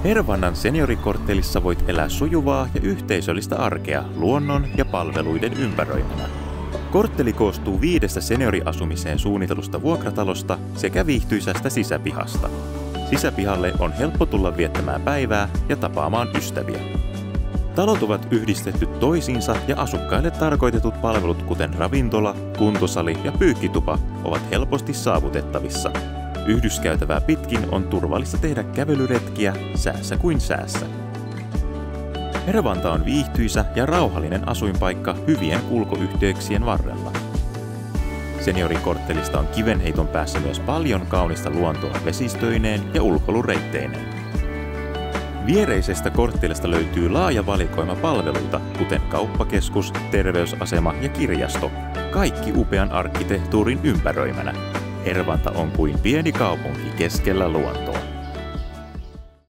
Hervannan seniorikorttelissa voit elää sujuvaa ja yhteisöllistä arkea luonnon ja palveluiden ympäröimänä. Kortteli koostuu 5 senioriasumiseen suunnitelusta vuokratalosta sekä viihtyisästä sisäpihasta. Sisäpihalle on helppo tulla viettämään päivää ja tapaamaan ystäviä. Talot ovat yhdistetty toisiinsa ja asukkaille tarkoitetut palvelut kuten ravintola, kuntosali ja pyykkitupa ovat helposti saavutettavissa. Yhdyskäytävää pitkin on turvallista tehdä kävelyretkiä säässä kuin säässä. Hervanta on viihtyisä ja rauhallinen asuinpaikka hyvien kulkuyhteyksien varrella. Seniorikorttelista on kivenheiton päässä myös paljon kaunista luontoa vesistöineen ja ulkoilureitteineen. Viereisestä korttelista löytyy laaja valikoima palveluita, kuten kauppakeskus, terveysasema ja kirjasto, kaikki upean arkkitehtuurin ympäröimänä. Hervanta on kuin pieni kaupunki keskellä luontoa.